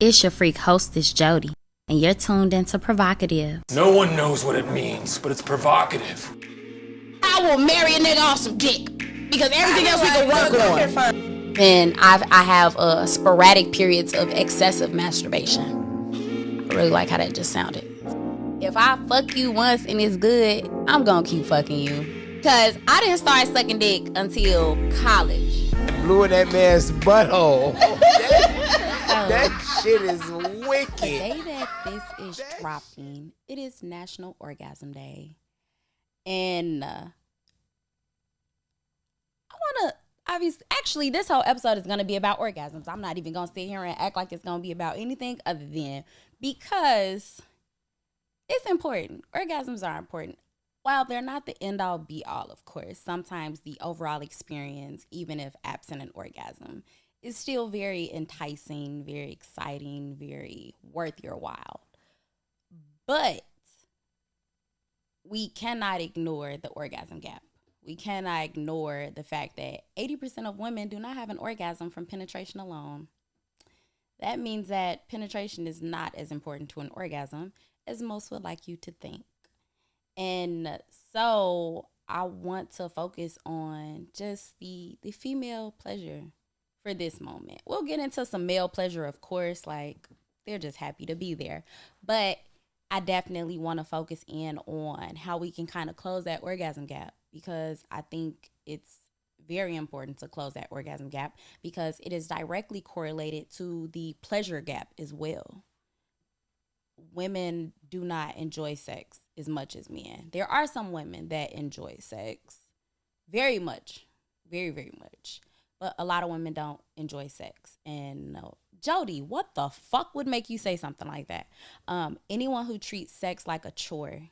It's your freak hostess, Jody, and you're tuned into Provocative. No one knows what it means, but it's provocative. I will marry a nigga off some dick because everything else we can work on. And I have sporadic periods of excessive masturbation. I really like how that just sounded. If I fuck you once and it's good, I'm gonna keep fucking you. Cause I didn't start sucking dick until college. Blew in that man's butthole. That shit is wicked. The day that this is dropping, it is National Orgasm Day. And I want to, obviously, actually, this whole episode is going to be about orgasms. I'm not even going to sit here and act like it's going to be about anything other than because it's important. Orgasms are important. While they're not the end-all, be-all, of course, sometimes the overall experience, even if absent an orgasm, is still very enticing, very exciting, very worth your while. But we cannot ignore the orgasm gap. We cannot ignore the fact that 80% of women do not have an orgasm from penetration alone. That means that penetration is not as important to an orgasm as most would like you to think. And so I want to focus on just the female pleasure for this moment. We'll get into some male pleasure, of course, like they're just happy to be there. But I definitely want to focus in on how we can kind of close that orgasm gap, because I think it's very important to close that orgasm gap because it is directly correlated to the pleasure gap as well. Women do not enjoy sex as much as men. There are some women that enjoy sex very much, very, very much. But a lot of women don't enjoy sex. And Jody, what the fuck would make you say something like that? Anyone who treats sex like a chore,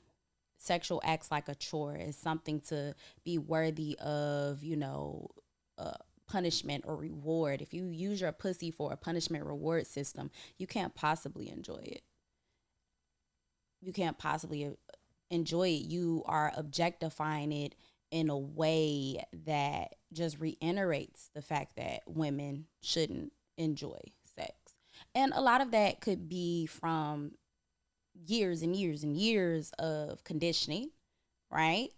sexual acts like a chore, is something to be worthy of, punishment or reward. If you use your pussy for a punishment reward system, you can't possibly enjoy it. You can't possibly enjoy it. You are objectifying it in a way that just reiterates the fact that women shouldn't enjoy sex. And a lot of that could be from years and years and years of conditioning, right?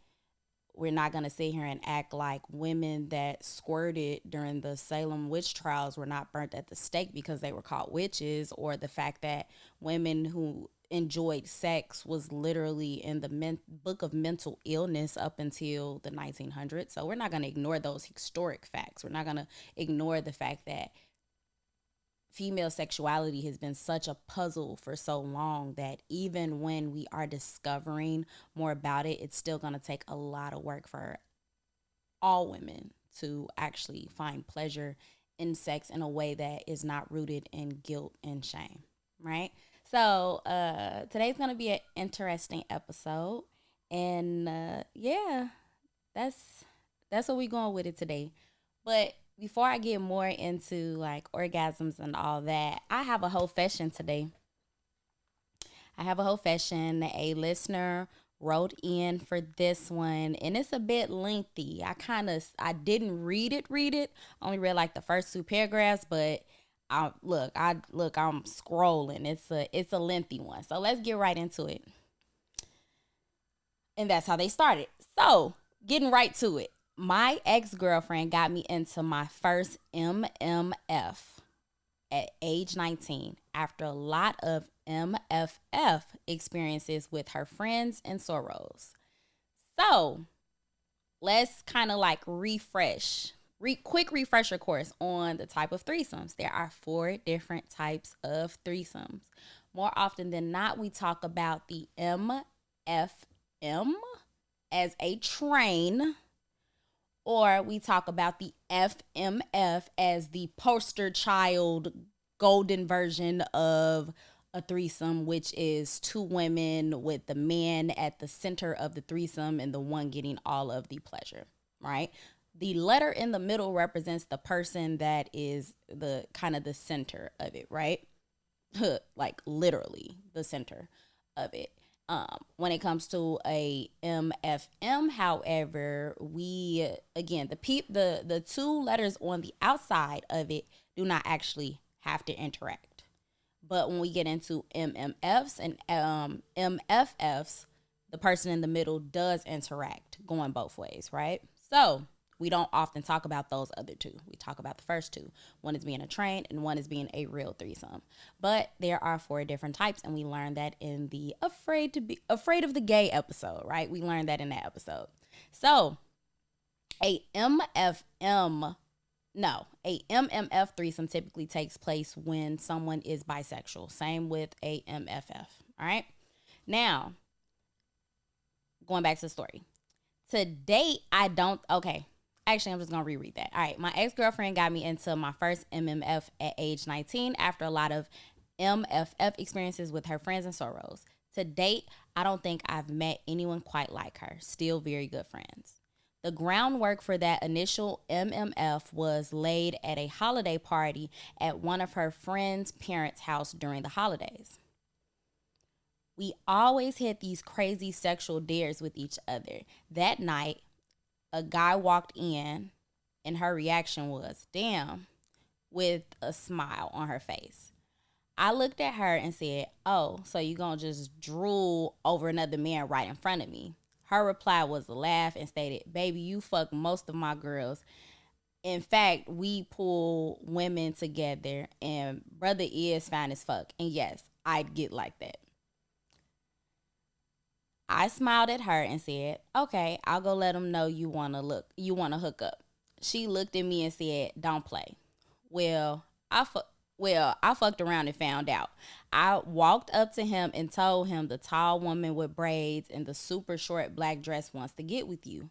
We're not going to sit here and act like women that squirted during the Salem witch trials were not burnt at the stake because they were called witches, or the fact that women who enjoyed sex was literally in the book of mental illness up until the 1900s. So we're not going to ignore those historic facts. We're not going to ignore the fact that female sexuality has been such a puzzle for so long that even when we are discovering more about it, it's still going to take a lot of work for all women to actually find pleasure in sex in a way that is not rooted in guilt and shame, right? So today's going to be an interesting episode. And that's what we're going with it today. But before I get more into like orgasms and all that, I have a HOEfession today. A listener wrote in for this one, and it's a bit lengthy. I didn't read it. Only read like the first 2 paragraphs, but I'm scrolling. It's a lengthy one. So let's get right into it. And that's how they started. So, getting right to it. My ex-girlfriend got me into my first MMF at age 19 after a lot of MFF experiences with her friends and sorors. So, let's kind of like quick refresher course on the type of threesomes. There are 4 different types of threesomes. More often than not, we talk about the MFM as a train, or we talk about the FMF as the poster child golden version of a threesome, which is 2 women with the man at the center of the threesome and the one getting all of the pleasure, right? The letter in the middle represents the person that is the kind of the center of it, right? Like literally the center of it. When it comes to a MFM, however, the 2 letters on the outside of it do not actually have to interact. But when we get into MMFs and MFFs, the person in the middle does interact, going both ways, right? So we don't often talk about those other two. We talk about the first two. One is being a train and one is being a real threesome. But there are 4 different types, and we learned that in the Afraid of the Gay episode, right? We learned that in that episode. So a MMF threesome typically takes place when someone is bisexual. Same with a MFF, all right? Now, going back to the story. To date, actually, I'm just going to reread that. All right, my ex-girlfriend got me into my first MMF at age 19 after a lot of MFF experiences with her friends and sorors. To date, I don't think I've met anyone quite like her. Still very good friends. The groundwork for that initial MMF was laid at a holiday party at one of her friends' parents' house during the holidays. We always had these crazy sexual dares with each other. That night, a guy walked in and her reaction was, "Damn," with a smile on her face. I looked at her and said, "Oh, so you gonna just drool over another man right in front of me?" Her reply was a laugh and stated, "Baby, you fuck most of my girls. In fact, we pull women together and brother is fine as fuck. And yes, I'd get like that." I smiled at her and said, "Okay, I'll go let him know you want to hook up." She looked at me and said, "Don't play." Well, I fucked around and found out. I walked up to him and told him the tall woman with braids and the super short black dress wants to get with you.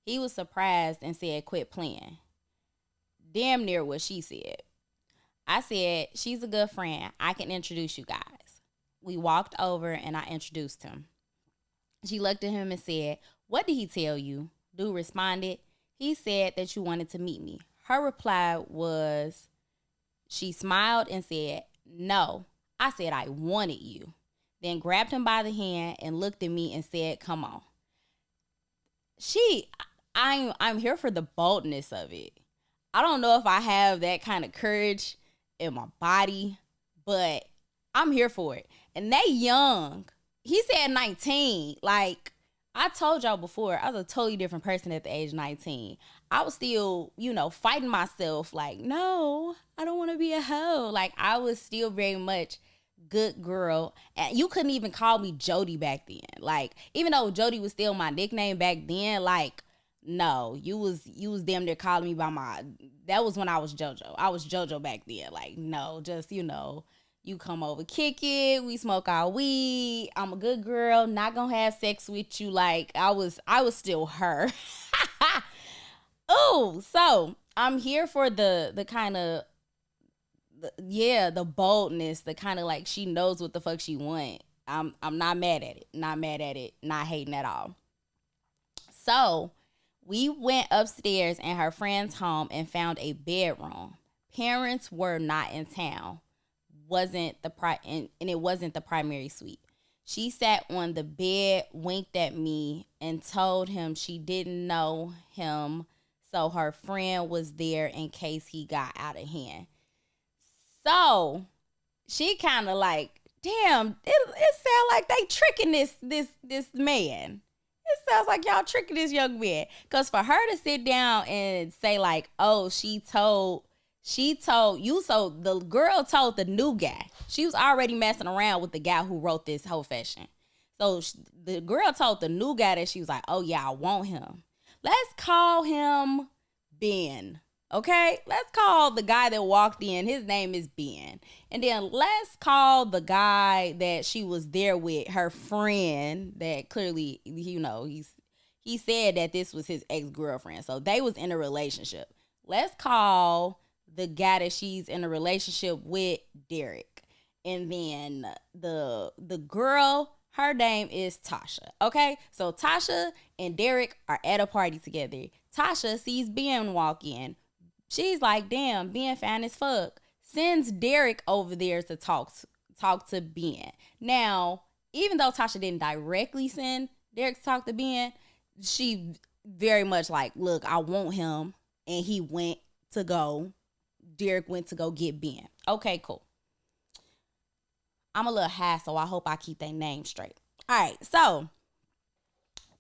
He was surprised and said, "Quit playing." Damn near what she said. I said, "She's a good friend. I can introduce you guys." We walked over and I introduced him. She looked at him and said, "What did he tell you?" Dude responded, "He said that you wanted to meet me." Her reply was, she smiled and said, "No, I said I wanted you." Then grabbed him by the hand and looked at me and said, "Come on." I'm here for the boldness of it. I don't know if I have that kind of courage in my body, but I'm here for it. And they young. He said 19. Like, I told y'all before, I was a totally different person at the age of 19. I was still, fighting myself. Like, no, I don't want to be a hoe. Like, I was still very much good girl. And you couldn't even call me Jody back then. Like, even though Jody was still my nickname back then, like, no, you was damn near calling me by that was when I was JoJo. I was JoJo back then. Like, no, just, you come over, kick it, we smoke our weed. I'm a good girl, not gonna have sex with you. Like, I was still her. Oh, so I'm here for the kind of, the boldness, the kind of like she knows what the fuck she want. I'm not mad at it, not hating at all. So we went upstairs in her friend's home and found a bedroom. Parents were not in town. And it wasn't the primary suite. She sat on the bed, winked at me, and told him she didn't know him, so her friend was there in case he got out of hand. So she kind of like, damn, it sounds like they tricking this man. It sounds like y'all tricking this young man. Because for her to sit down and say like, "Oh, she told you," so the girl told the new guy. She was already messing around with the guy who wrote this HOEfession. So the girl told the new guy that she was like, "Oh yeah, I want him. Let's call him Ben." Okay, let's call the guy that walked in. His name is Ben. And then let's call the guy that she was there with, her friend, that clearly, he said that this was his ex-girlfriend. So they was in a relationship. Let's call the guy that she's in a relationship with, Derek. And then the girl, her name is Tasha. Okay, so Tasha and Derek are at a party together. Tasha sees Ben walk in. She's like, "Damn, Ben fine as fuck." Sends Derek over there to talk to Ben. Now, even though Tasha didn't directly send Derek to talk to Ben, she very much like, "Look, I want him." And Derek went to go get Ben. Okay, cool. I'm a little high, so I hope I keep their name straight. All right, so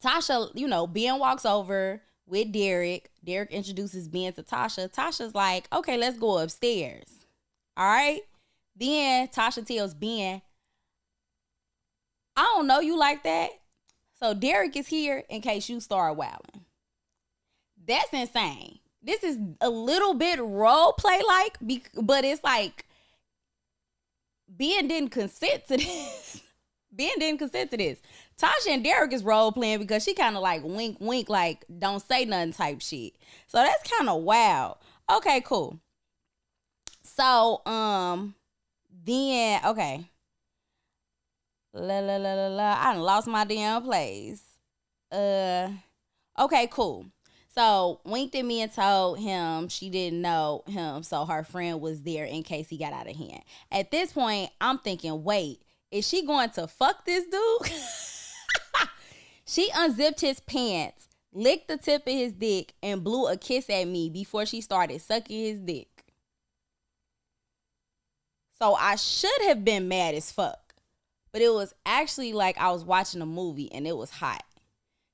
Tasha, you know, Ben walks over with Derek. Derek introduces Ben to Tasha. Tasha's like, okay, let's go upstairs. All right. Then Tasha tells Ben, I don't know you like that. So Derek is here in case you start wilding. That's insane. This is a little bit role play like, but it's like Ben didn't consent to this. Ben didn't consent to this. Tasha and Derek is role playing because she kind of like wink, wink, like don't say nothing type shit. So that's kind of wild. Okay, cool. So, then, okay. I done lost my damn place. Okay, cool. So, winked at me and told him she didn't know him, so her friend was there in case he got out of hand. At this point, I'm thinking, wait, is she going to fuck this dude? She unzipped his pants, licked the tip of his dick, and blew a kiss at me before she started sucking his dick. So I should have been mad as fuck, but it was actually like I was watching a movie and it was hot.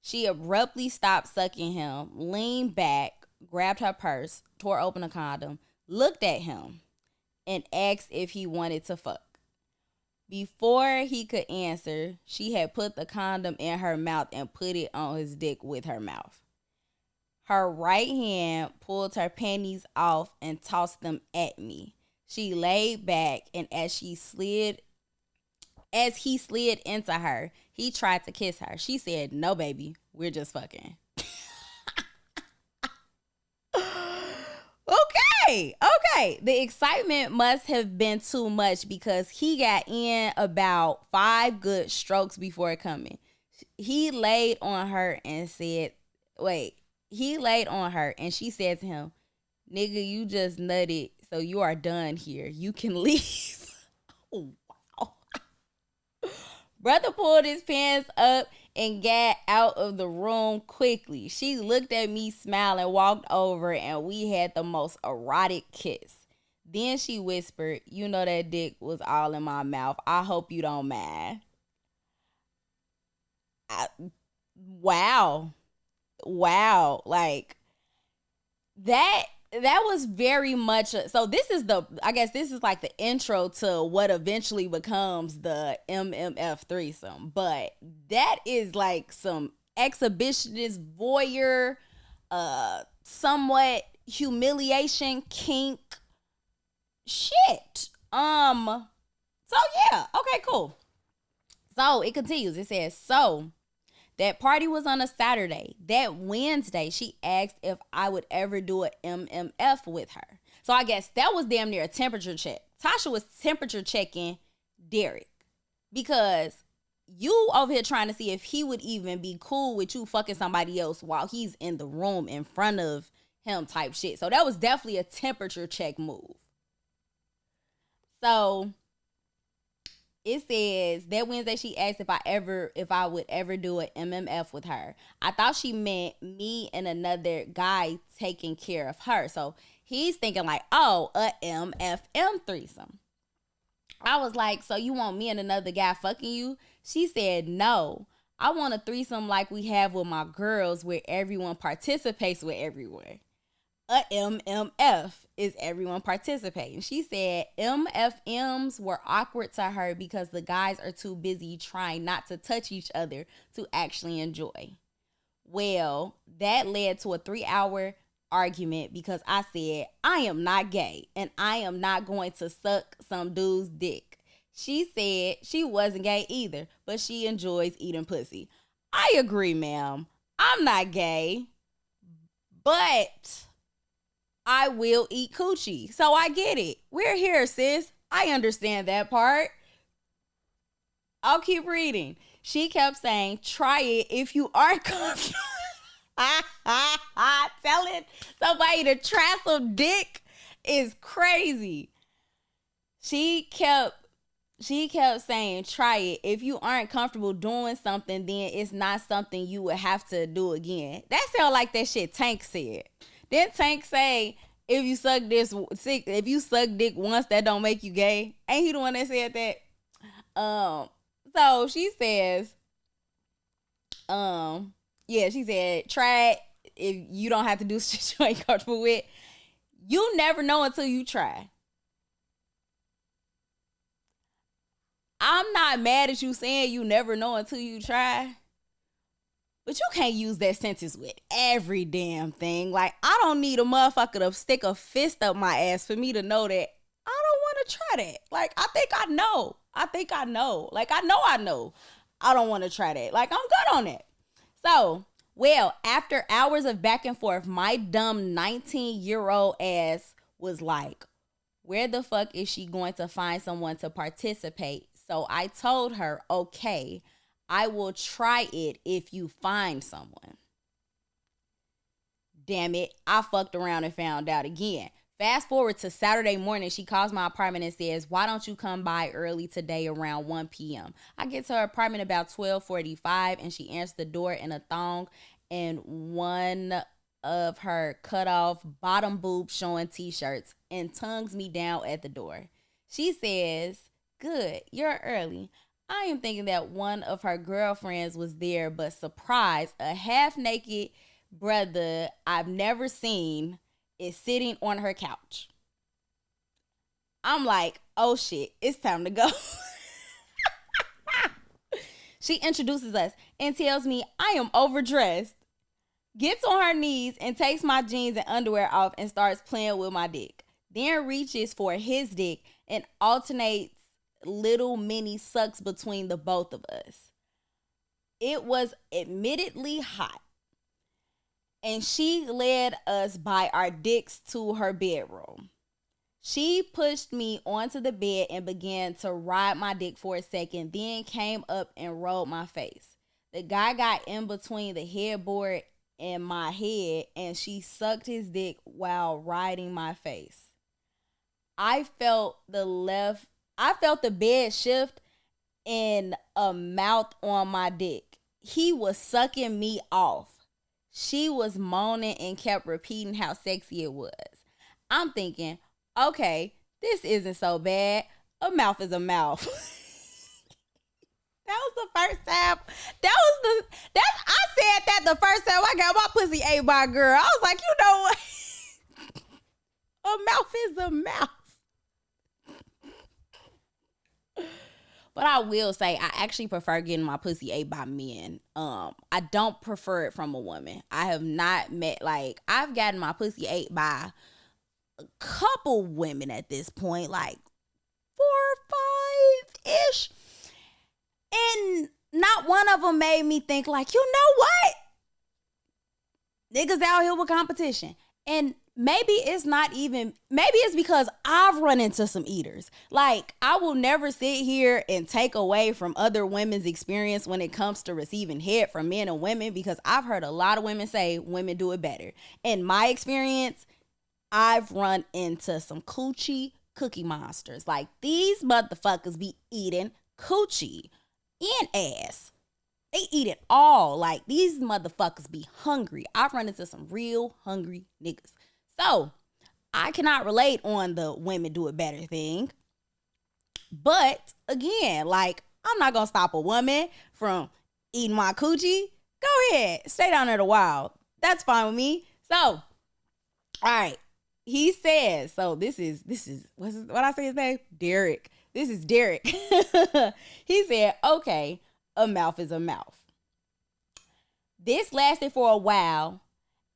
She abruptly stopped sucking him, leaned back, grabbed her purse, tore open a condom, looked at him, and asked if he wanted to fuck. Before he could answer, she had put the condom in her mouth and put it on his dick with her mouth. Her right hand pulled her panties off and tossed them at me. She laid back, and as he slid into her, he tried to kiss her. She said, "No, baby, we're just fucking." Okay. The excitement must have been too much because he got in about 5 good strokes before coming. He laid on her and she said to him, "Nigga, you just nutted, so you are done here. You can leave." Oh, wow. Brother pulled his pants up and got out of the room quickly. She looked at me, smiled, and walked over, and we had the most erotic kiss. Then she whispered, "You know that dick was all in my mouth. I hope you don't mind." Wow. Like, that was very much so this is like the intro to what eventually becomes the MMF threesome, but that is like some exhibitionist voyeur, somewhat humiliation kink shit. So yeah, okay, cool. So it continues. It says, so that party was on a Saturday. That Wednesday, she asked if I would ever do an MMF with her. So I guess that was damn near a temperature check. Tasha was temperature checking Derek because you over here trying to see if he would even be cool with you fucking somebody else while he's in the room in front of him type shit. So that was definitely a temperature check move. So it says that Wednesday she asked if I would ever do an MMF with her. I thought she meant me and another guy taking care of her. So he's thinking like, oh, a MFM threesome. I was like, so you want me and another guy fucking you? She said, no. I want a threesome like we have with my girls where everyone participates with everyone. A MMF is everyone participating. She said MFMs were awkward to her because the guys are too busy trying not to touch each other to actually enjoy. Well, that led to a 3-hour argument because I said, I am not gay and I am not going to suck some dude's dick. She said she wasn't gay either, but she enjoys eating pussy. I agree, ma'am. I'm not gay, but I will eat coochie. So I get it. We're here, sis. I understand that part. I'll keep reading. She kept saying, try it if you aren't comfortable. Telling somebody to try some dick is crazy. She kept saying, try it. If you aren't comfortable doing something, then it's not something you would have to do again. That sound like that shit Tank said. Then Tank say, if you suck dick once, that don't make you gay. Ain't he the one that said that? So she says, she said, try it if you don't have to do shit you ain't comfortable with. You never know until you try. I'm not mad at you saying you never know until you try. But you can't use that sentence with every damn thing. Like, I don't need a motherfucker to stick a fist up my ass for me to know that I don't want to try that. Like, I think I know. Like, I know. I don't want to try that. Like, I'm good on that. So, well, after hours of back and forth, my dumb 19-year-old ass was like, where the fuck is she going to find someone to participate? So I told her, okay, I will try it if you find someone. Damn it, I fucked around and found out again. Fast forward to Saturday morning, she calls my apartment and says, why don't you come by early today around 1 p.m.? I get to her apartment about 12:45 and she answers the door in a thong and one of her cut off bottom boobs showing t-shirts and tongues me down at the door. She says, good, you're early. I am thinking that one of her girlfriends was there, but surprise, a half-naked brother I've never seen is sitting on her couch. I'm like, oh shit, it's time to go. She introduces us and tells me I am overdressed, gets on her knees and takes my jeans and underwear off and starts playing with my dick. Then reaches for his dick and alternates little mini sucks between the both of us. It was admittedly hot. And she led us by our dicks to her bedroom. She pushed me onto the bed and began to ride my dick for a second, then came up and rolled my face. The guy got in between the headboard and my head, and she sucked his dick while riding my face. I felt the bed shift and a mouth on my dick. He was sucking me off. She was moaning and kept repeating how sexy it was. I'm thinking, okay, this isn't so bad. A mouth is a mouth. That was the first time. I said that the first time I got my pussy ate by a girl. I was like, you know what? A mouth is a mouth. But I will say, I actually prefer getting my pussy ate by men. I don't prefer it from a woman. I have not I've gotten my pussy ate by a couple women at this point, like 4 or 5-ish. And not one of them made me think like, you know what? Niggas out here with competition. And maybe it's because I've run into some eaters. Like, I will never sit here and take away from other women's experience when it comes to receiving head from men and women, because I've heard a lot of women say women do it better. In my experience, I've run into some coochie cookie monsters. Like, these motherfuckers be eating coochie and ass. They eat it all. Like, these motherfuckers be hungry. I've run into some real hungry niggas. So, I cannot relate on the women do it better thing. But, again, like, I'm not going to stop a woman from eating my coochie. Go ahead. Stay down there a while. That's fine with me. So, all right. He says, so this is, what I say his name? Derek. This is Derek. He said, okay, a mouth is a mouth. This lasted for a while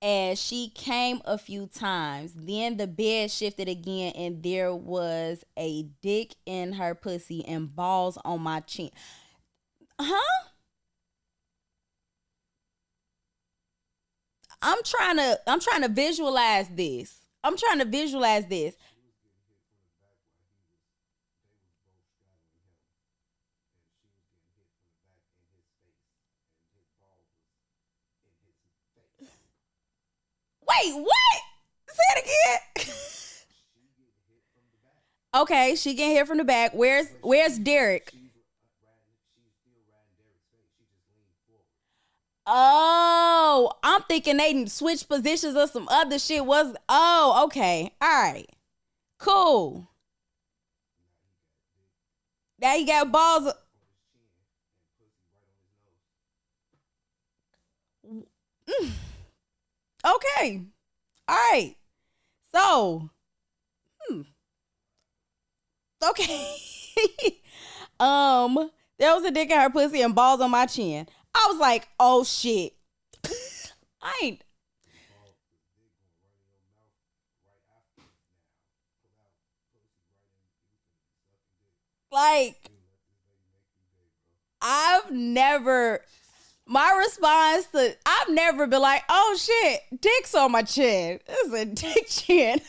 as she came a few times. Then the bed shifted again and there was a dick in her pussy and balls on my chin. Huh? I'm trying to visualize this. Wait, what? Say it again. Okay, she getting hit from the back. Where's Derek? Oh, I'm thinking they switched positions or some other shit. Okay. All right. Cool. Yeah, he got balls. Okay. All right. So, okay. There was a dick in her pussy and balls on my chin. I was like, oh shit. I ain't. Like, I've never been like, oh shit, dick's on my chin. It's a dick chin.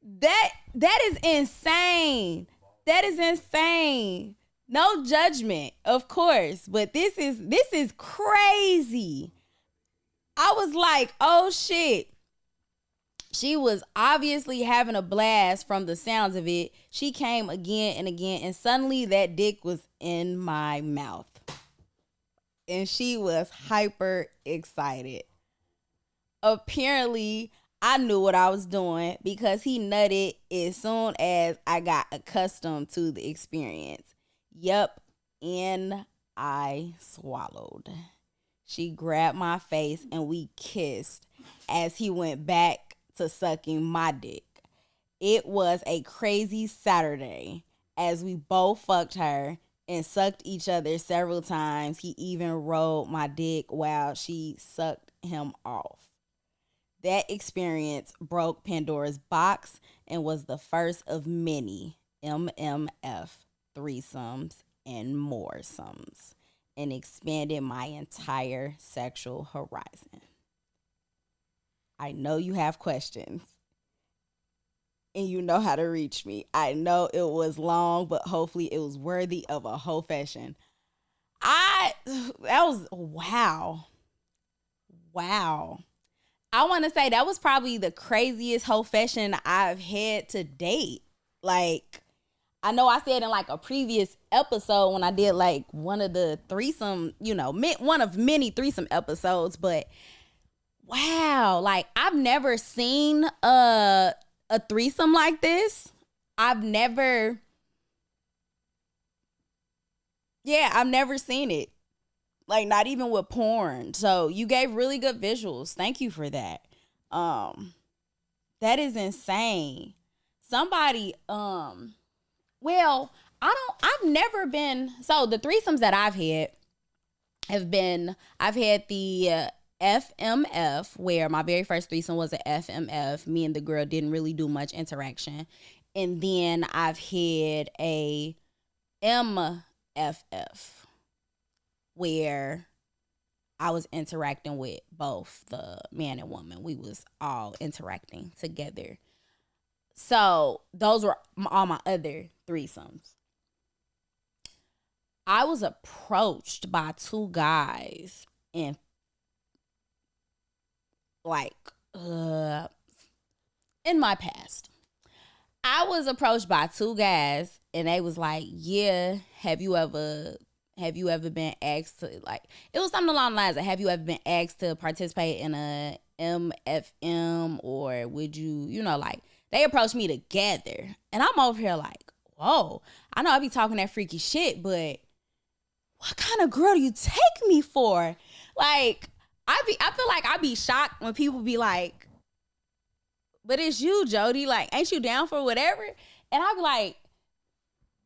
That is insane. That is insane. No judgment, of course, but this is crazy. I was like, oh shit. She was obviously having a blast from the sounds of it. She came again and again, and suddenly that dick was in my mouth. And she was hyper excited. Apparently, I knew what I was doing because he nutted as soon as I got accustomed to the experience. Yup, and I swallowed. She grabbed my face and we kissed as he went back to sucking my dick. It was a crazy Saturday as we both fucked her and sucked each other several times. He even rolled my dick while she sucked him off. That experience broke Pandora's box and was the first of many MMF threesomes and more sums, and expanded my entire sexual horizon. I know you have questions and you know how to reach me. I know it was long, but hopefully it was worthy of a HOEfession. Wow. I want to say that was probably the craziest HOEfession I've had to date. Like, I know I said in like a previous episode when I did like one of the threesome, one of many threesome episodes, but wow, like I've never seen a threesome like this. I've never seen it. Like, not even with porn. So you gave really good visuals. Thank you for that. That is insane. Somebody, I've never been, so the threesomes that I've had I've had the FMF, where my very first threesome was an FMF. Me and the girl didn't really do much interaction. And then I've had a MFF, where I was interacting with both the man and woman. We was all interacting together. So those were all my other threesomes. I was approached by two guys in in my past. I was approached by two guys and they was like, yeah, have you ever been asked to, like, it was something along the lines of, have you ever been asked to participate in a MFM, or would you, like, they approached me together. And I'm over here like, whoa, I know I be talking that freaky shit, but what kind of girl do you take me for? Like, I feel like I be shocked when people be like, but it's you, Jody. Like, ain't you down for whatever? And I be like,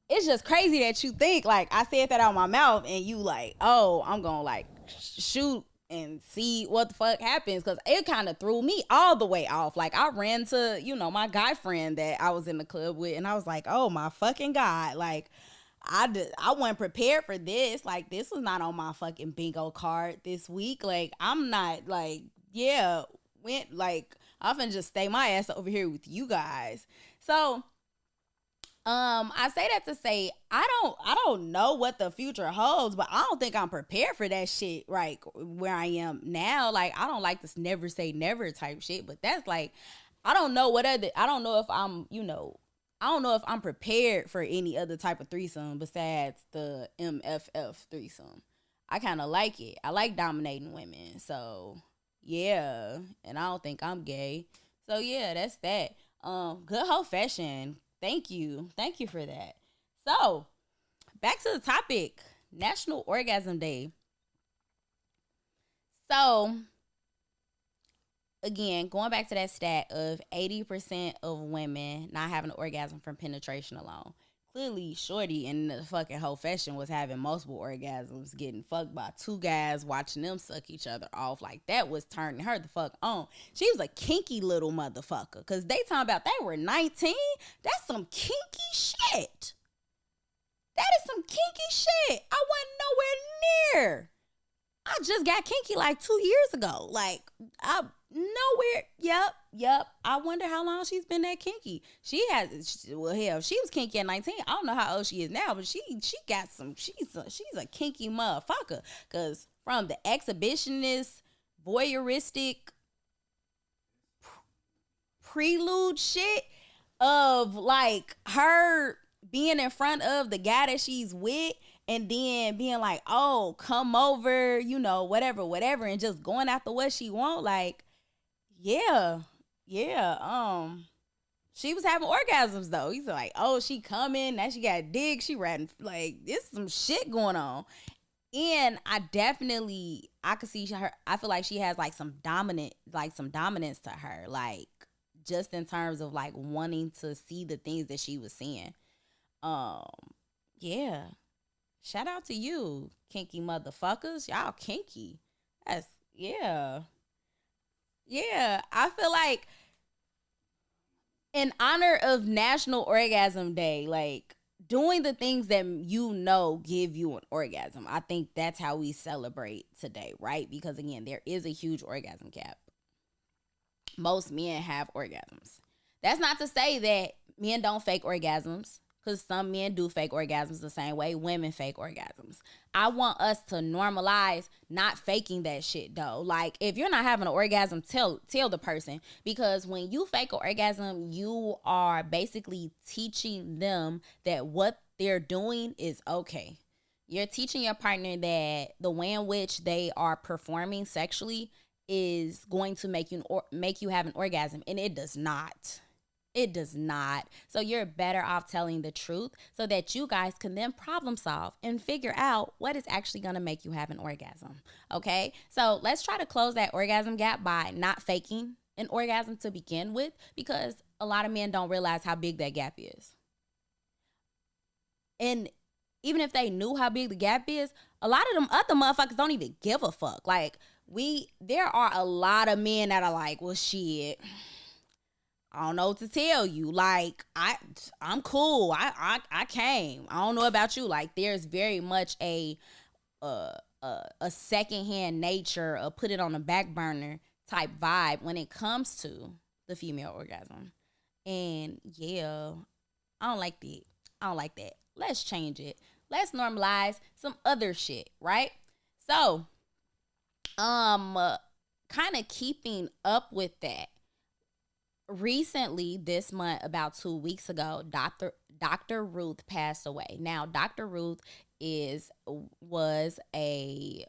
it's just crazy that you think, like, I said that out of my mouth and you like, oh, I'm gonna like shoot and see what the fuck happens. Cause it kind of threw me all the way off. Like, I ran to, my guy friend that I was in the club with, and I was like, oh my fucking God. Like, I wasn't prepared for this. Like, this was not on my fucking bingo card this week. Like, I'm not like, I'm finna just stay my ass over here with you guys. So, I say that to say I don't know what the future holds, but I don't think I'm prepared for that shit right where I am now. Like, I don't like this never say never type shit, but that's like, I don't know if I'm prepared for any other type of threesome besides the MFF threesome. I kind of like it. I like dominating women. So, yeah. And I don't think I'm gay. So, yeah, that's that. Good HOEfession. Thank you for that. So back to the topic, National Orgasm Day. So again, going back to that stat of 80% of women not having an orgasm from penetration alone. Clearly, Shorty in the fucking HOEfession was having multiple orgasms, getting fucked by two guys, watching them suck each other off. Like, that was turning her the fuck on. She was a kinky little motherfucker. Because they talking about they were 19. That's some kinky shit. That is some kinky shit. I wasn't nowhere near. I just got kinky like 2 years ago. Like, I nowhere. Yep. I wonder how long she's been that kinky. She was kinky at 19. I don't know how old she is now, but she got some. She's a kinky motherfucker. Cause from the exhibitionist, voyeuristic, prelude shit of like her being in front of the guy that she's with. And then being like, oh, come over, whatever, and just going after what she want. Like, yeah. She was having orgasms though. He's like, oh, she coming, now she got dick, she ratting, like, there's some shit going on. And I could see her. I feel like she has like some dominance to her, like just in terms of like wanting to see the things that she was seeing. Yeah. Shout out to you, kinky motherfuckers. Y'all kinky. Yeah. I feel like in honor of National Orgasm Day, like doing the things that give you an orgasm. I think that's how we celebrate today, right? Because again, there is a huge orgasm gap. Most men have orgasms. That's not to say that men don't fake orgasms. Because some men do fake orgasms the same way women fake orgasms. I want us to normalize not faking that shit, though. Like, if you're not having an orgasm, tell the person. Because when you fake an orgasm, you are basically teaching them that what they're doing is okay. You're teaching your partner that the way in which they are performing sexually is going to make you have an orgasm. And it does not. It does not. So you're better off telling the truth so that you guys can then problem solve and figure out what is actually going to make you have an orgasm. Okay? So let's try to close that orgasm gap by not faking an orgasm to begin with, because a lot of men don't realize how big that gap is. And even if they knew how big the gap is, a lot of them other motherfuckers don't even give a fuck. Like, there are a lot of men that are like, well, shit, I don't know what to tell you. Like, I'm cool. I came. I don't know about you. Like, there's very much a secondhand nature, a put it on the back burner type vibe when it comes to the female orgasm. And yeah, I don't like that. Let's change it. Let's normalize some other shit, right? So, kind of keeping up with that. Recently, this month, about 2 weeks ago, Dr. Ruth passed away. Now, Dr. Ruth was a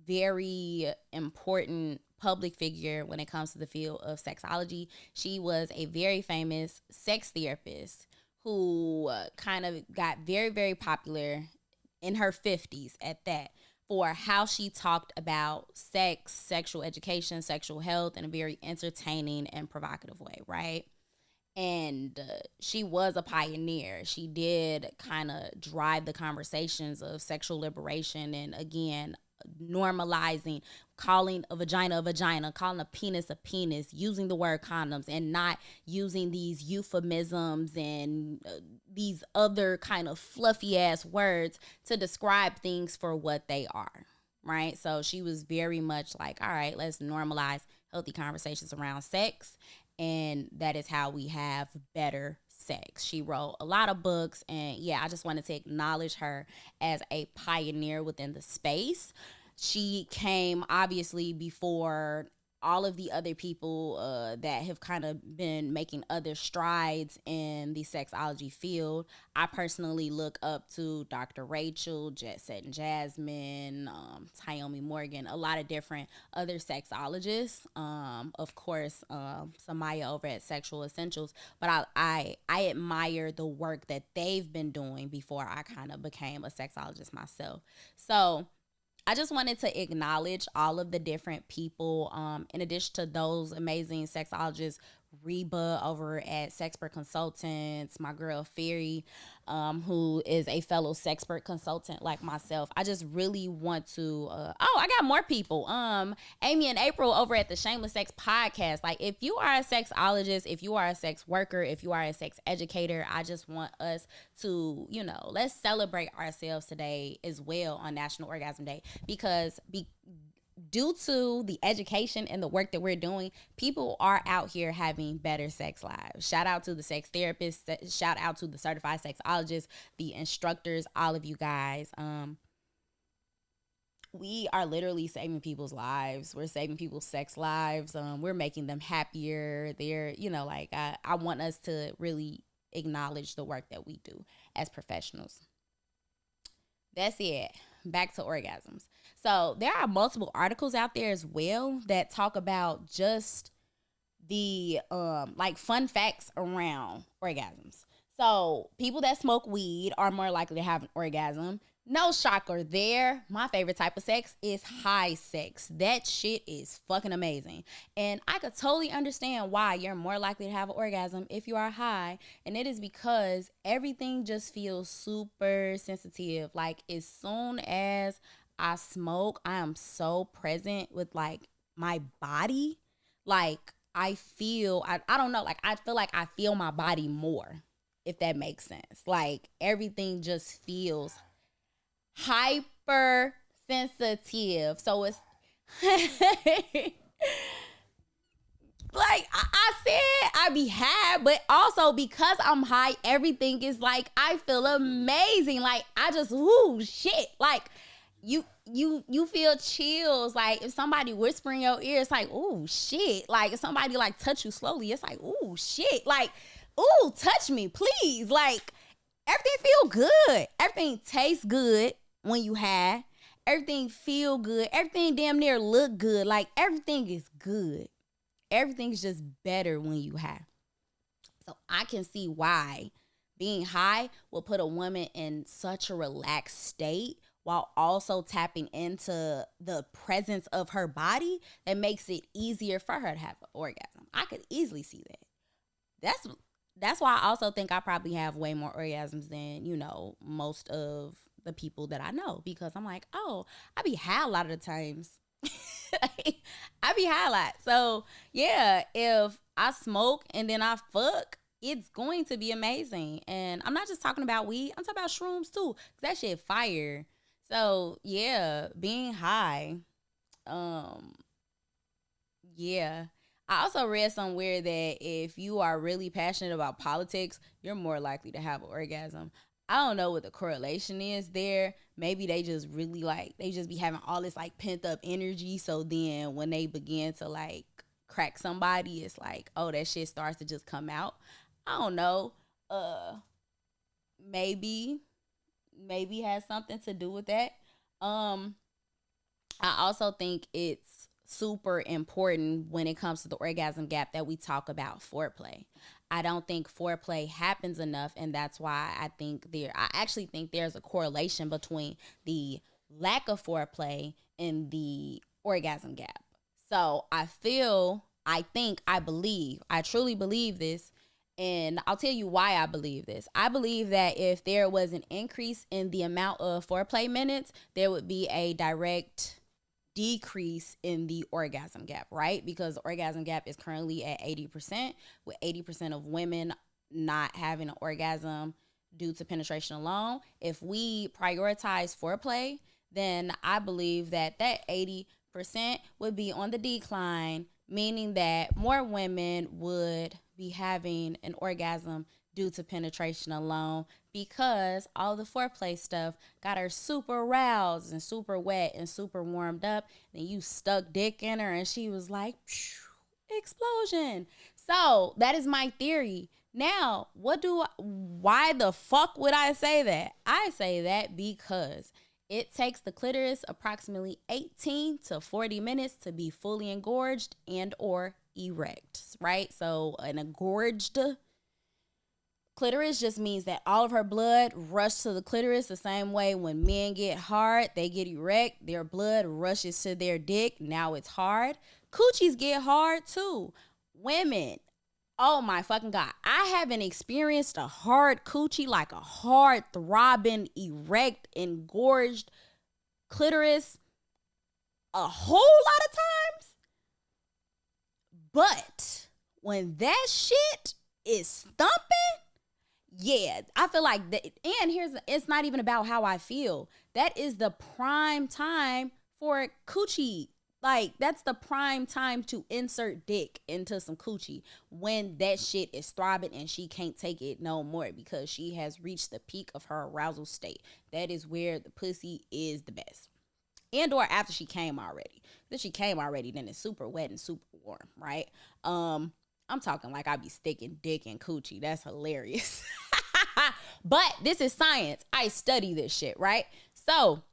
very important public figure when it comes to the field of sexology. She was a very famous sex therapist who kind of got very, very popular in her 50s at that, for how she talked about sex, sexual education, sexual health in a very entertaining and provocative way, right? And she was a pioneer. She did kind of drive the conversations of sexual liberation and, again, normalizing calling a vagina, calling a penis, using the word condoms and not using these euphemisms and these other kind of fluffy ass words to describe things for what they are, right? So she was very much like, all right, let's normalize healthy conversations around sex, and that is how we have better sex. She wrote a lot of books, and yeah, I just wanted to acknowledge her as a pioneer within the space. She came obviously before all of the other people that have kind of been making other strides in the sexology field. I personally look up to Dr. Rachel, Jet Set and Jasmine, Tyomi Morgan, a lot of different other sexologists. Of course, Samaya over at Sexual Essentials. But I admire the work that they've been doing before I kind of became a sexologist myself. So I just wanted to acknowledge all of the different people, in addition to those amazing sexologists, Reba over at Sexpert Consultants, my girl Fairy, who is a fellow Sexpert consultant like myself. I just really want to, I got more people. Amy and April over at the Shameless Sex Podcast. Like, if you are a sexologist, if you are a sex worker, if you are a sex educator, I just want us to, let's celebrate ourselves today as well on National Orgasm Day, because due to the education and the work that we're doing, people are out here having better sex lives. Shout out to the sex therapists. Shout out to the certified sexologists, the instructors, all of you guys. We are literally saving people's lives. We're saving people's sex lives. We're making them happier. They're, I want us to really acknowledge the work that we do as professionals. That's it. Back to orgasms. So there are multiple articles out there as well that talk about just the fun facts around orgasms. So people that smoke weed are more likely to have an orgasm. No shocker there. My favorite type of sex is high sex. That shit is fucking amazing. And I could totally understand why you're more likely to have an orgasm if you are high. And it is because everything just feels super sensitive. Like, as soon as I smoke, I am so present with my body. Like, I feel, I don't know, I feel like I feel my body more, if that makes sense. Like, everything just feels hyper sensitive. So it's I said I be high, but also because I'm high, everything is I feel amazing. I just shit. You feel chills. If somebody whisper in your ear, it's ooh shit. If somebody touch you slowly, it's ooh shit. Ooh, touch me, please. Everything feel good. Everything tastes good when you high. Everything feel good. Everything damn near look good. Everything is good. Everything's just better when you high. So I can see why being high will put a woman in such a relaxed state while also tapping into the presence of her body that makes it easier for her to have an orgasm. I could easily see that. That's why I also think I probably have way more orgasms than, most of the people that I know, because I'm I be high a lot of the times. I be high a lot. So yeah, if I smoke and then I fuck, it's going to be amazing. And I'm not just talking about weed, I'm talking about shrooms too, because that shit fire. So yeah, being high, yeah. I also read somewhere that if you are really passionate about politics, you're more likely to have an orgasm. I don't know what the correlation is there. Maybe they just really they just be having all this pent up energy. So then when they begin to crack somebody, it's oh, that shit starts to just come out. I don't know. Maybe has something to do with that. I also think it's super important when it comes to the orgasm gap that we talk about foreplay. I don't think foreplay happens enough, and that's why I actually think there's a correlation between the lack of foreplay and the orgasm gap. So I truly believe this, and I'll tell you why I believe this. I believe that if there was an increase in the amount of foreplay minutes, there would be a direct decrease in the orgasm gap, right? Because the orgasm gap is currently at 80%, with 80% of women not having an orgasm due to penetration alone. If we prioritize foreplay, then I believe that 80% would be on the decline, meaning that more women would be having an orgasm due to penetration alone, because all the foreplay stuff got her super aroused and super wet and super warmed up. And you stuck dick in her and she was like, explosion. So that is my theory. Now, why the fuck would I say that? I say that because it takes the clitoris approximately 18 to 40 minutes to be fully engorged and or erect, right? So an engorged clitoris just means that all of her blood rushed to the clitoris the same way when men get hard, they get erect, their blood rushes to their dick, now it's hard. Coochies get hard too. Women, oh my fucking God, I haven't experienced a hard coochie, like a hard, throbbing, erect, engorged clitoris a whole lot of times. But when that shit is thumping, yeah, I feel like that. And it's not even about how I feel. That is the prime time for coochie. Like, that's the prime time to insert dick into some coochie, when that shit is throbbing and she can't take it no more because she has reached the peak of her arousal state. That is where the pussy is the best. And or after she came already. If she came already, then it's super wet and super warm, right? I'm talking like I be sticking dick in coochie. That's hilarious. But this is science. I study this shit, right? So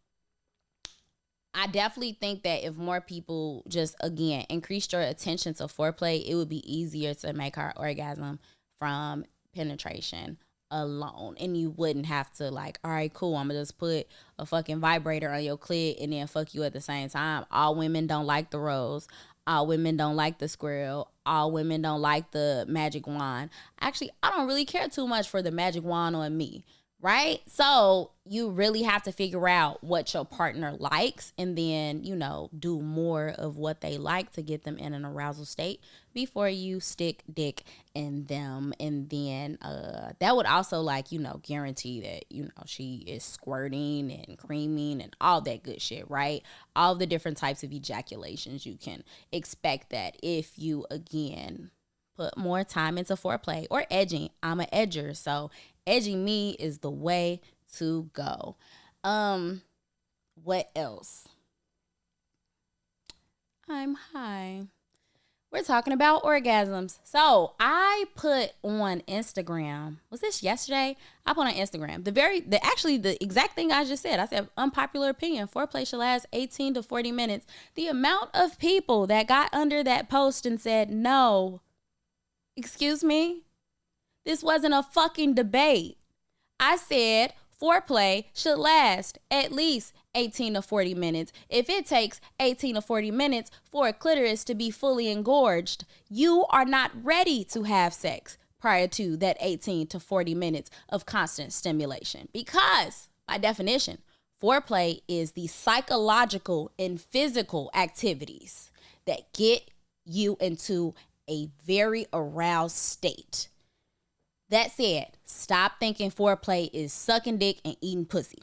I definitely think that if more people just, again, increased your attention to foreplay, it would be easier to make her orgasm from penetration alone. And you wouldn't have to like, all right, cool, I'm gonna just put a fucking vibrator on your clit and then fuck you at the same time. All women don't like the rose. All women don't like the squirrel. All women don't like the magic wand. Actually, I don't really care too much for the magic wand on me, right? So you really have to figure out what your partner likes and then, do more of what they like to get them in an arousal state before you stick dick in them. And then that would also guarantee that, she is squirting and creaming and all that good shit, right? All the different types of ejaculations. You can expect that if you, again, put more time into foreplay or edging. I'm an edger, so edging me is the way to go. What else? I'm high. We're talking about orgasms. So I put on Instagram, was this yesterday? I put on Instagram the exact thing I just said. I said, unpopular opinion, foreplay should last 18 to 40 minutes. The amount of people that got under that post and said, no, excuse me, this wasn't a fucking debate. I said foreplay should last at least 18 to 40 minutes. If it takes 18 to 40 minutes for a clitoris to be fully engorged, you are not ready to have sex prior to that 18 to 40 minutes of constant stimulation. Because, by definition, foreplay is the psychological and physical activities that get you into a very aroused state. That said, stop thinking foreplay is sucking dick and eating pussy.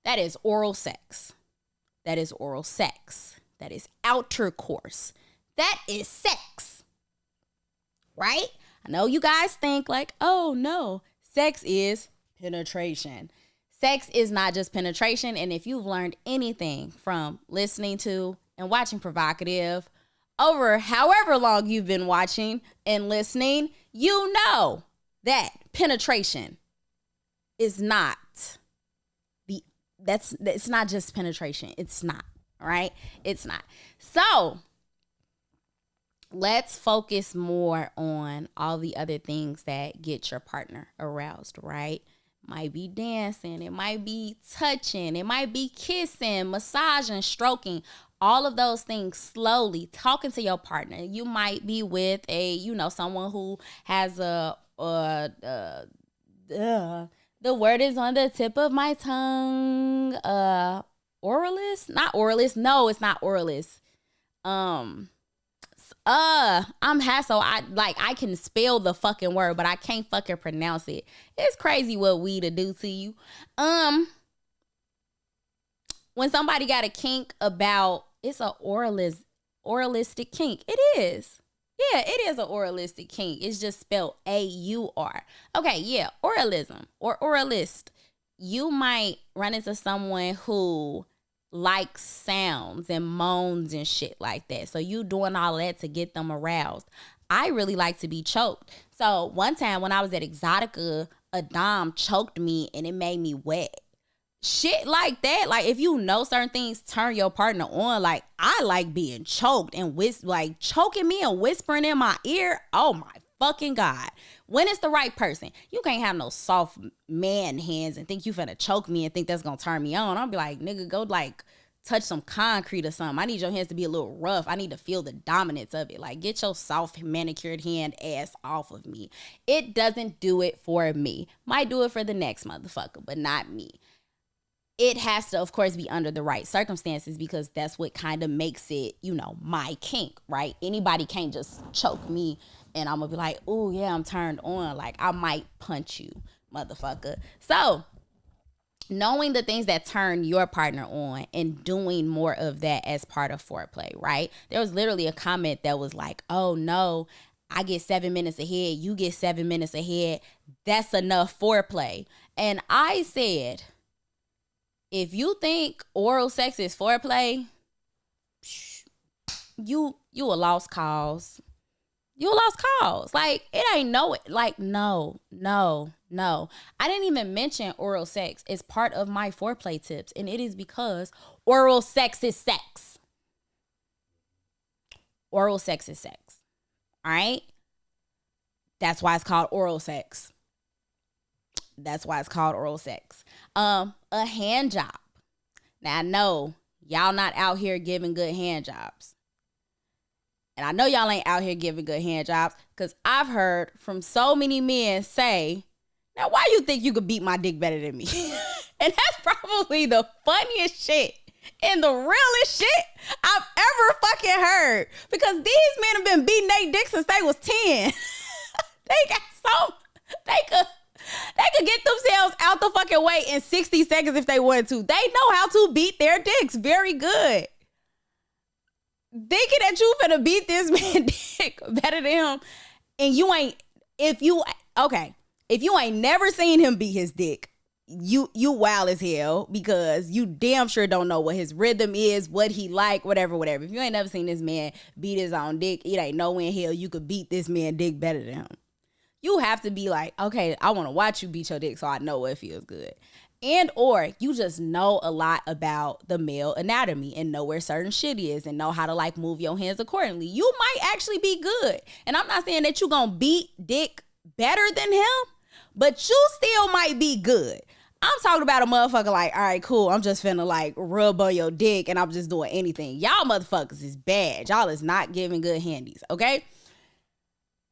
That is oral sex. That is oral sex. That is intercourse. That is sex. Right? I know you guys think like, oh no, sex is penetration. Sex is not just penetration. And if you've learned anything from listening to and watching Provocative over however long you've been watching and listening, you know that penetration is not it's not just penetration. It's not, right? It's not. So let's focus more on all the other things that get your partner aroused, right? Might be dancing, it might be touching, it might be kissing, massaging, stroking, all of those things slowly, talking to your partner. You might be with someone who has the word is on the tip of my tongue. Oralist? Not oralist. No, it's not oralist. I'm hassle. I can spell the fucking word, but I can't fucking pronounce it. It's crazy what weed'll do to you. When somebody got a kink about, it's a oralistic kink. It is. Yeah, it is an oralistic kink. It's just spelled A-U-R. Okay, yeah, oralism or oralist. You might run into someone who likes sounds and moans and shit like that. So you doing all that to get them aroused. I really like to be choked. So one time when I was at Exotica, a dom choked me and it made me wet. Shit like that. Like, if you know certain things turn your partner on, like, I like being choked and like choking me and whispering in my ear. Oh my fucking God. When it's the right person. You can't have no soft man hands and think you finna choke me and think that's gonna turn me on. I'll be like, nigga, go like touch some concrete or something. I need your hands to be a little rough. I need to feel the dominance of it. Like, get your soft manicured hand ass off of me. It doesn't do it for me. Might do it for the next motherfucker, but not me. It has to, of course, be under the right circumstances, because that's what kind of makes it, you know, my kink, right? Anybody can't just choke me and I'm gonna be like, oh yeah, I'm turned on. Like, I might punch you, motherfucker. So knowing the things that turn your partner on and doing more of that as part of foreplay, right? There was literally a comment that was like, oh no, I get 7 minutes ahead, you get 7 minutes ahead. That's enough foreplay. And I said, if you think oral sex is foreplay, you a lost cause. You a lost cause. Like, it ain't no. I didn't even mention oral sex as part of my foreplay tips, and it is because oral sex is sex. Oral sex is sex. All right? That's why it's called oral sex. That's why it's called oral sex. A hand job. Now, I know y'all not out here giving good hand jobs. And I know y'all ain't out here giving good hand jobs, because I've heard from so many men say, now, why you think you could beat my dick better than me? And that's probably the funniest shit and the realest shit I've ever fucking heard. Because these men have been beating their dick since they was 10. They could get themselves out the fucking way in 60 seconds if they wanted to. They know how to beat their dicks very good. Thinking that you finna beat this man dick better than him, and if you ain't never seen him beat his dick, you wild as hell, because you damn sure don't know what his rhythm is, what he like, whatever. If you ain't never seen this man beat his own dick, it ain't no way in hell you could beat this man dick better than him. You have to be like, okay, I want to watch you beat your dick so I know it feels good. And or you just know a lot about the male anatomy and know where certain shit is and know how to like move your hands accordingly. You might actually be good. And I'm not saying that you gonna beat dick better than him, but you still might be good. I'm talking about a motherfucker like, all right, cool, I'm just finna like rub on your dick and I'm just doing anything. Y'all motherfuckers is bad. Y'all is not giving good handies, okay?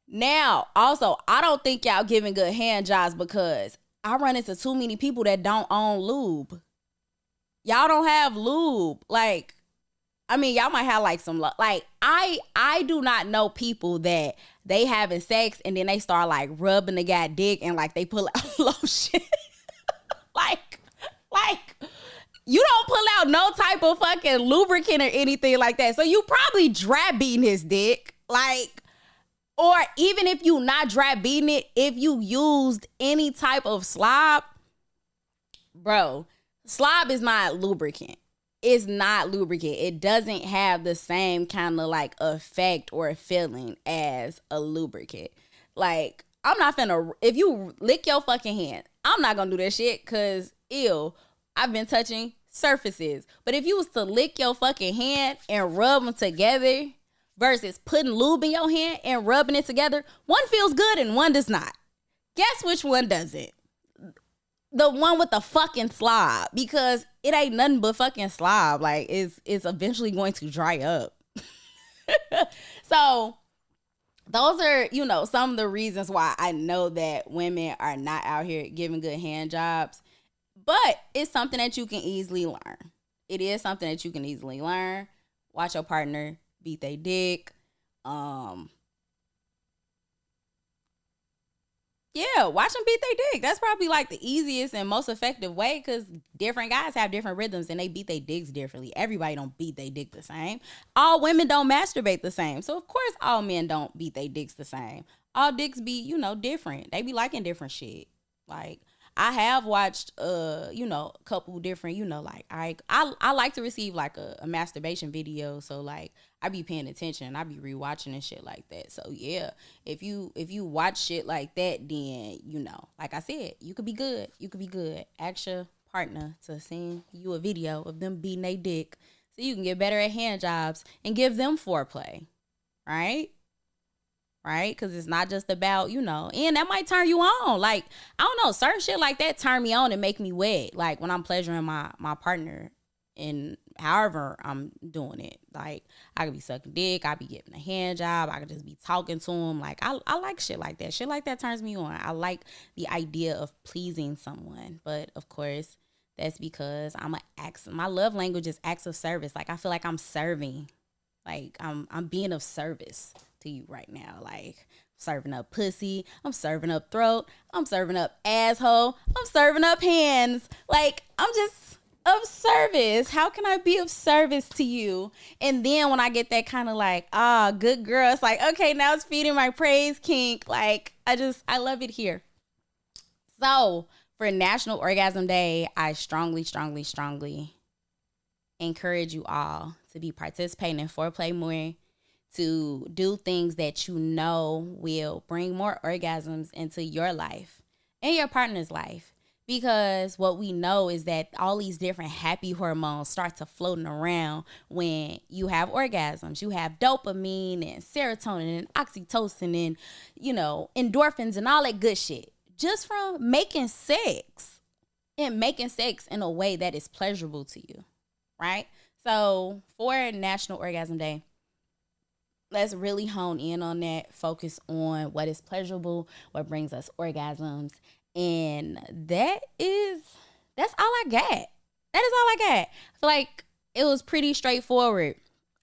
Now, also, I don't think y'all giving good hand jobs because I run into too many people that don't own lube. Y'all don't have lube. Like, I mean, y'all might have like some, like, I do not know people that they having sex and then they start like rubbing the guy dick and like they pull out lotion. like, you don't pull out no type of fucking lubricant or anything like that. So you probably dry beating his dick. Like, or even if you not dry beating it, if you used any type of slob, bro, slob is not lubricant. It's not lubricant. It doesn't have the same kind of like effect or feeling as a lubricant. Like, I'm not finna, if you lick your fucking hand, I'm not gonna do that shit because, ew, I've been touching surfaces. But if you was to lick your fucking hand and rub them together versus putting lube in your hand and rubbing it together, one feels good and one does not. Guess which one doesn't? The one with the fucking slob, because it ain't nothing but fucking slob. Like, it's eventually going to dry up. So those are, you know, some of the reasons why I know that women are not out here giving good hand jobs. But it's something that you can easily learn. It is something that you can easily learn. Watch your partner beat they dick. Yeah, Yeah, watch them beat their dick. That's probably like the easiest and most effective way, because different guys have different rhythms and they beat their dicks differently. Everybody don't beat their dick the same. All women don't masturbate the same. So of course all men don't beat their dicks the same. All dicks be, you know, different. They be liking different shit. Like, I have watched, you know, a couple different, you know, like, I like to receive like a masturbation video. So like, I be paying attention. I be rewatching and shit like that. So yeah, if you watch shit like that, then, you know, like I said, you could be good. You could be good. Ask your partner to send you a video of them beating their dick so you can get better at hand jobs and give them foreplay, right? Right? Because it's not just about, you know, and that might turn you on. Like, I don't know, certain shit like that turn me on and make me wet. Like, when I'm pleasuring my partner and however I'm doing it. Like, I could be sucking dick, I be getting a hand job, I could just be talking to him. Like, I like shit like that. Shit like that turns me on. I like the idea of pleasing someone. But, of course, that's because my love language is acts of service. Like, I feel like I'm serving. Like, I'm being of service to you right now. Like, serving up pussy, I'm serving up throat, I'm serving up asshole, I'm serving up hands. Like, I'm just of service. How can I be of service to you? And then when I get that kind of like, good girl, it's like, okay, now it's feeding my praise kink. Like, I love it here. So for National Orgasm Day, I strongly encourage you all to be participating in foreplay more, to do things that you know will bring more orgasms into your life and your partner's life. Because what we know is that all these different happy hormones start to floating around when you have orgasms. You have dopamine and serotonin and oxytocin and, you know, endorphins and all that good shit. Just from making sex in a way that is pleasurable to you, right? So for National Orgasm Day, let's really hone in on that, focus on what is pleasurable, what brings us orgasms. And that's all I got. That is all I got. I feel like it was pretty straightforward.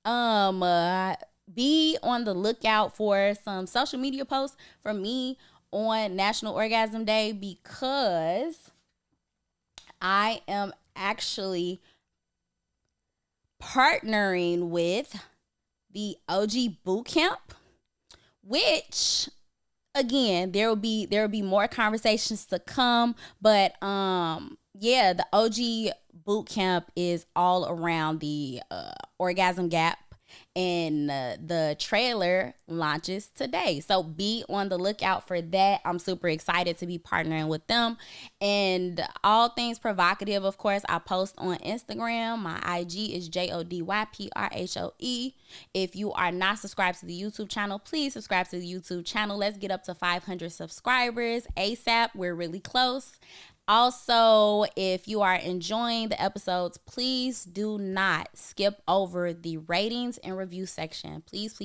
Be on the lookout for some social media posts from me on National Orgasm Day, because I am actually partnering with the OG Boot Camp, which again, there will be more conversations to come, but yeah, the OG Boot Camp is all around the Orgasm Gap, and the trailer launches today. So be on the lookout for that. I'm super excited to be partnering with them. And all things provocative, of course, I post on Instagram. My IG is JODYPRHOE. If you are not subscribed to the YouTube channel, please subscribe to the YouTube channel. Let's get up to 500 subscribers ASAP. We're really close. Also, if you are enjoying the episodes, please do not skip over the ratings and review section. Please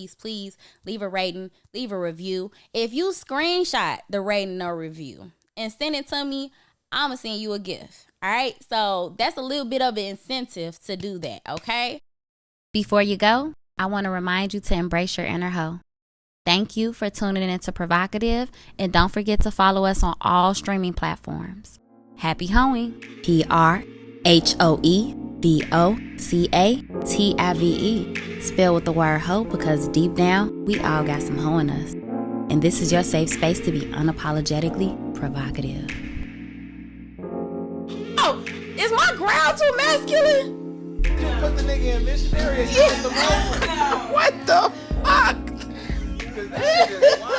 leave a rating, leave a review. If you screenshot the rating or review and send it to me, I'm going to send you a gift. All right? So that's a little bit of an incentive to do that, okay? Before you go, I want to remind you to embrace your inner hoe. Thank you for tuning in to Provocative, and don't forget to follow us on all streaming platforms. Happy hoeing. PRHOEVOCATIVE. Spell with the word hoe, because deep down, we all got some hoe in us. And this is your safe space to be unapologetically provocative. Oh, is my growl too masculine? You put the nigga in missionary and in the moment. What the fuck? 'Cause that shit is wild.